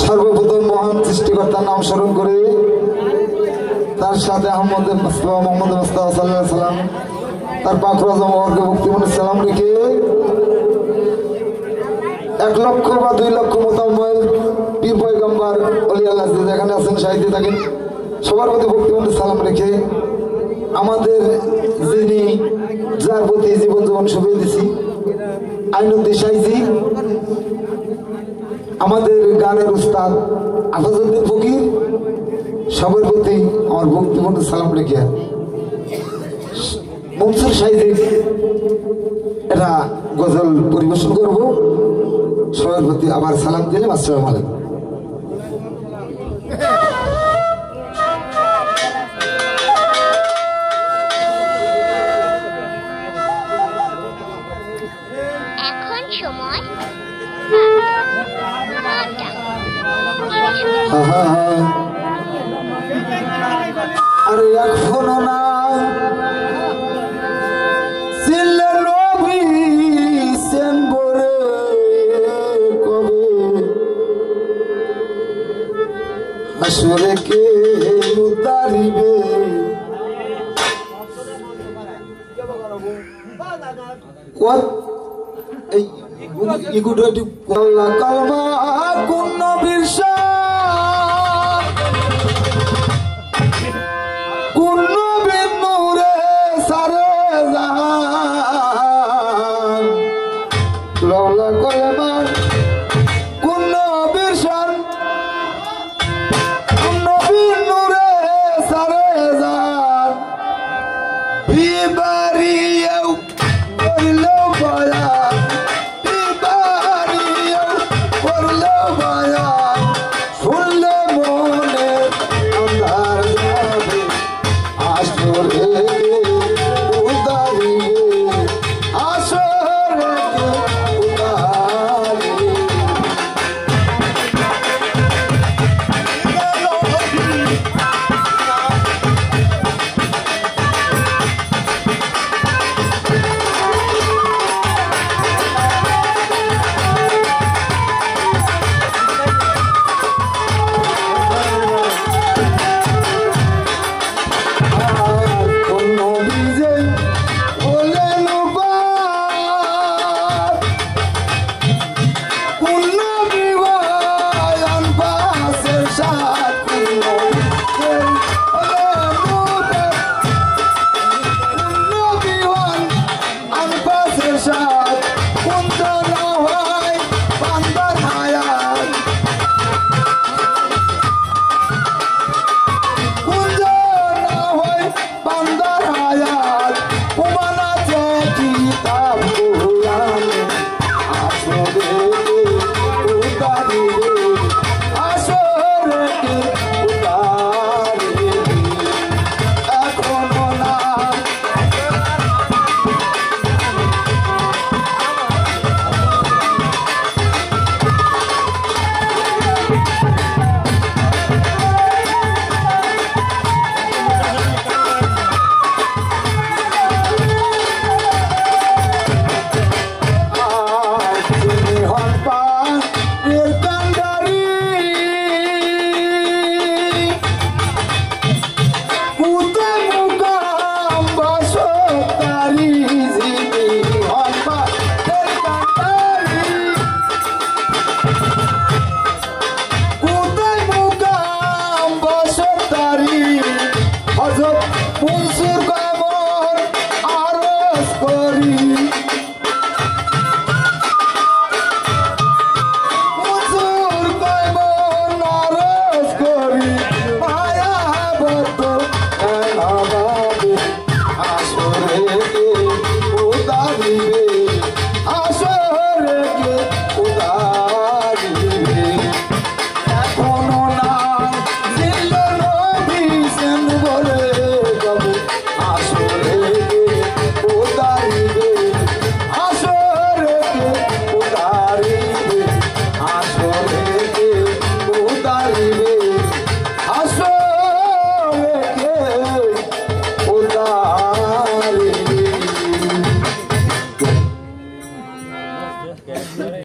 সর্বপ্রথম মহান সৃষ্টিকর্তার নাম স্মরণ করে তার সাথে মোহাম্মদ মুস্তাফা সাল্লাল্লাহু আলাইহি সাল্লাম তার পাক রওজা মুবারকে মুক্তিমুনির সালাম রেখে 1 লক্ষ বা 2 লক্ষ মোতাম্মেল পীর পয়গম্বর ওলি আল্লাহ যেখানে আছেন সাহিত্যে থাকেন সবার প্রতি মুক্তিমুনির সালাম রেখে আমাদের যিনি যার প্রতি জীবন জীবন শুভে দিছি আইনুদ্দিন সাইজি আমাদের গানের উস্তাদ আফাজউদ্দিন ফকির সবার প্রতি আমার মুক্তিমুনির সালাম রেখে মনসুর সাইজি এটা গজল পরিবেশন করব সবার প্রতি আবার সালাম দিলাম আসসালামু আলাইকুম। আরে এখনো না আসরে কে উতারিবে এই ইগুডি কল্লা কালমা কোন নবীর শান কোন নবীর নূরে সারে জাহান লাউলা কলমা কোন নবীর শান কোন নবীর নূরে সারে জাহান বিবারিয়াও কইলো বয়া